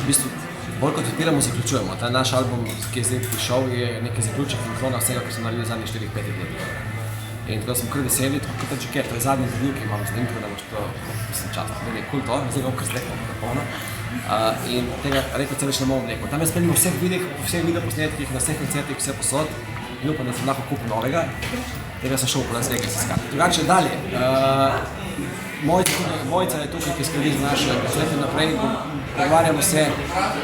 v bistvu bolj kot odpiramo, zaključujemo. Ta naš album, ki je zdaj prišel, je nekaj zaključek in klona vsega, kar smo naredili zadnjih 4-5 let. In tako smo kar veseli, tako kot reče, to je zadnji intervju, ki imam z njim, tako da boš to, mislim, čast. Meni je cool to, zdaj bom kar zlekal, tako polno. In tega rekel se več ne bom rekel. Tam jaz spelim v vseh videoposnetkih, na vseh koncertih, vse posod. In upam, da sem lahko kupil novega. Tega sem šel v Las Vegas iskati. Drugače dalje. Mojca je tukaj, ki skrbi za naše poslete naprej. Pogovarjamo se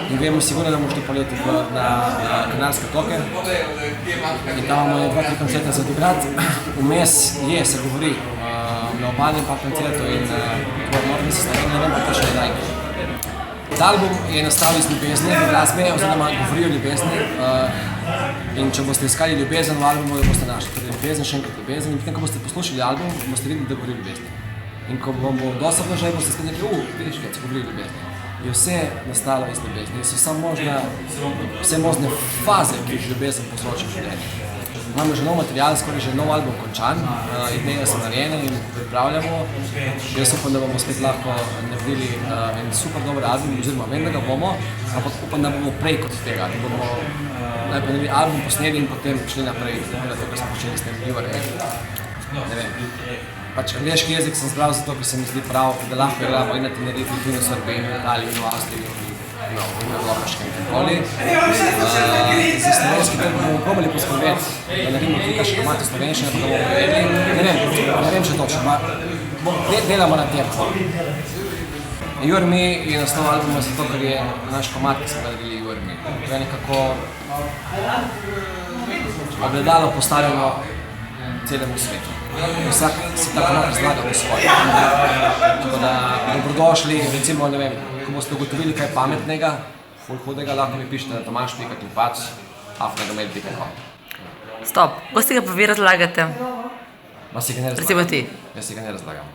in vemo sigurno, da bomo šli poleti na Kanarske otoke. In tam imamo 2-3 koncerta za odigrati. Vmes se govori na obalnem par koncertu in moramo se staviti, ne vem, pa to še ne daj. Ta album je nastal iz ljubezni, glasbe, oziroma govori o ljubezni. In če boste iskali ljubezen v albumu, jo boste našli. Torej ljubezen, še enkrat ljubezen. In potem, ko boste poslušali album, boste videli, da govori o ljubezni. In ko vam bo dosti vložaj, boste spet rekli, vidiš, kaj se govori o ljubezni. Je vse nastalo iz ljubezni. So samo vse možne faze, ki jih ljubezen povzroča v življenju. Imamo že nov material, skoraj že nov album končan, ideje so narejene in pripravljamo. Jaz upam, da bomo spet lahko naredili en super dober album, oziroma vem, da ga bomo, ampak upam, da bomo prej kot tega, da bomo najprej naredili album, posneli in potem šli naprej, to, kar smo počeli s tem Liverem. Ne vem. Pač angleški jezik sem zbral zato, ker se mi zdi prav, da lahko igramo in na Tenerife, in v Srbiji, in v Italiji, in v Avstriji. No, in na Lokaškem in takoli. Za slovenski trg bomo probali poskrbeti, da naredimo tukaj še komate slovenščine, pa da bomo povedali. Ne vem še točno, delamo na tem. Your Me je naslov albuma zato, ker je naš komat, ki smo ga naredili Your Me. To je nekako ogledalo postavljeno celemu svetu. Vsak si ta komat razlaga v svoje. Tako da dobrodošli, recimo, ne vem, ko boste ugotovili kaj pametnega, ful hudega, lahko mi pišete na tomaš.klipac@gmail.com. Stop, ko si ga pa vi razlagate? Ma si ga ne razlagam. Recimo ti. Jaz si ga ne razlagam.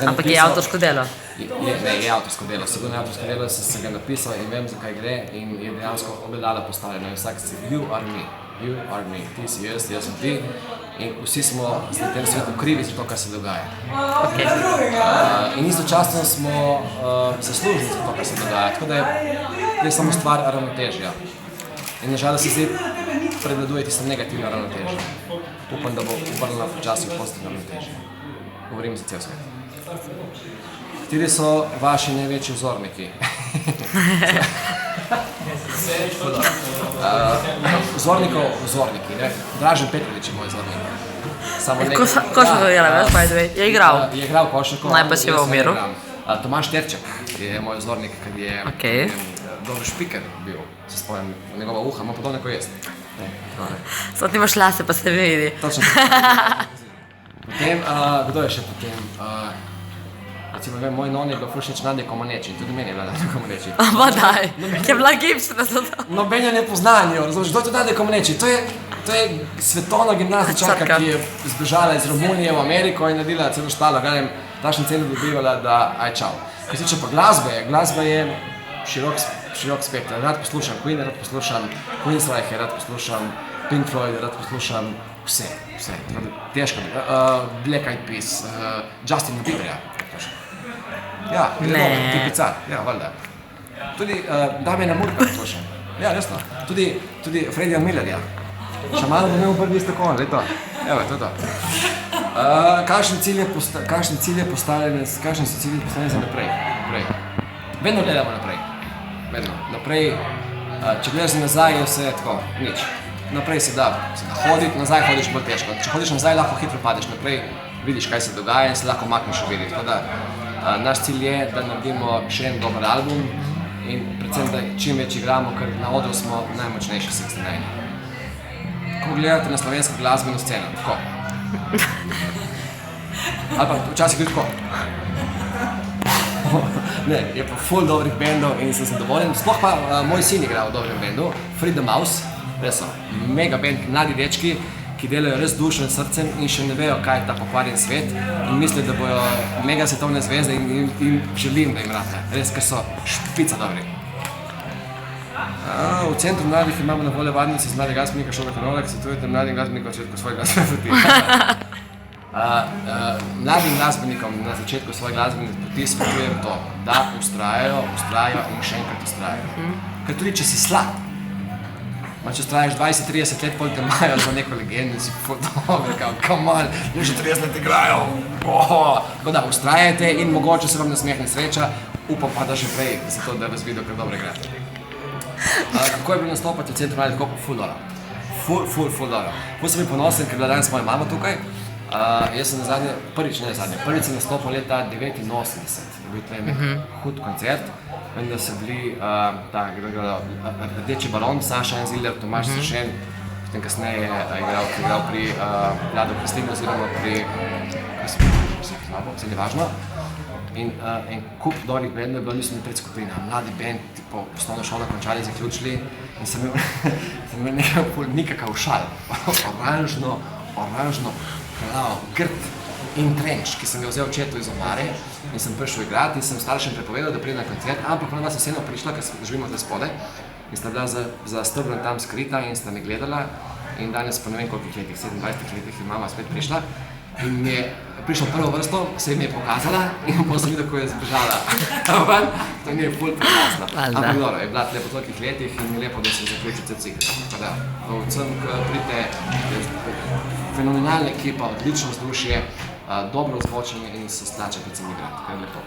Ampak je avtorsko delo? Ne, je avtorsko delo. Sigurno je avtorsko delo, sem ga napisal in vem, zakaj gre in je dejansko ogledalo postavljeno. Vsak si, you are me, you are me, ti si jaz sem ti. In vsi smo na tem svetu krivi za to, kar se dogaja. In istočasno smo zaslužni za to, kar se dogaja. Tako da je samo stvar ravnotežja. In nažalost se zdaj prevladuje tisto negativno ravnotežje. Upam, da bo obrnila počasi v pozitivno ravnotežje. Govorim za cel svet. Kateri so vaši največji vzorniki? Vzorniki, ne? Dražen Petrović je moj vzornik. Košarko je dela, by the way. Je igral? Je igral košarko. Najbolj si v miru. Tomaž Terček je moj vzornik, ker je dober špiker bil. Se spomnim njegova uha, ima podobno kot jaz. Samo ti imaš lase, pa se ne vidi. Točno. Potem, kdo je še potem? Recimo, vem, moj non je bil Fušič Nadje Komaneči, tudi meni je bila Nadje Komaneči. Pa daj, ki je bila gipsna za to. Noben je ne pozna njo, razumeš, kdo je to Nadje Komaneči? To je svetovna gimnastičarka, ki je zbežala iz Romunije v Ameriko in naredila celo štalo, gledam, takšno ceno dobivala, da aj čau. Ko se tiče pa glasba je širok spektr. Rad poslušam Queen, rad poslušam Queensryche, rad poslušam Pink Floyd, rad poslušam vse. Težko, Black Eyed Peas, Justin Bieberja. Ja, ti picar, ja, valjda. Tudi Damjana Murka poslušam. Ja, resno. Tudi Freddija Millerja. Še malo bom imel prvi isto kon, to. Evo, to je to. Kakšen cilj je postavljen za naprej? Vedno gledamo naprej. Vedno. Naprej, če gledaš nazaj, je vse tako, nič. Naprej se da hoditi, nazaj hodiš bolj težko. Če hodiš nazaj, lahko hitro padeš naprej, vidiš, kaj se dogaja in se lahko makneš v videti. Tako da naš cilj je, da naredimo še en dober album in predvsem, da čim več igramo, ker na odru smo najmočnejši 69. Ko gledate na slovensko glasbeno sceno, tako. Ali pa včasih gre tako. Ne, je pa ful dobrih bendov in sem zadovoljen. Sploh pa moj sin igra v dobrem bendu, Freedom House. Res so, mega band, mladi dečki, ki delajo res dušo in srcem in še ne vejo, kaj je ta pokvarjen svet in mislijo, da bojo mega svetovne zvezde in želim, da jim rate. Res, ker so špica dobri. V centru mladih imamo na voljo vadnice z mladih glasbenika Šoga Kanola, ki svetujete mladim glasbenikom začetku svojega glasbene poti. Mladim glasbenikom na začetku svoje glasbene poti svetujem to, da ustrajajo in še enkrat ustrajajo. Ker tudi če si slab, če ustrajaš 20-30 let, pol te imajo za neko legendo in si podobno, come on, že 30 let igrajo. Tako da ustrajajte in mogoče se vam nasmehne sreča, upam pa, da še prej, zato da vas vidijo, kar dobro igrate. Kako je bilo nastopati v Centru Mladih? Ful dobro. Ful dobro. Ful sem bil ponosen, ker je bila danes moja mama tukaj. Jaz sem prvič sem nastopil leta 89, je bil to hud koncert, vem, da so bili Rdeči balon, Saša Enziller, Tomaž Sršen, potem kasneje je igral pri Vladu Kristini oziroma pri vse nevažno. In kup dobrih bendov je bilo, nisem pred skupina, mladi bend, tipo osnovno šolo končali, zaključili in sem imel nekakav šal, oranžno, grt in trenč, ki sem ga vzel očetu iz omare in sem prišel igrati in sem staršem prepovedal, da pride na koncert, ampak ona sem vseeno prišla, ker živimo tle spode in sta bila za strbrom tam skrita in sta me gledala in danes po ne vem koliko letih, 27 letih je mama spet prišla in mi je prišla prvo vrsto, se mi je pokazala in potem sem videl, ko je zbežala. To mi je ful prekrasno. Ampak dobro, je bila tle po tolikih letih in mi je lepo, da se zaključi te cikle. Vsem, ko pride, fenomenalna ekipa, odlično vzdušje, dobro ozvočenje in se splača predvsem igrati, kar je lepo.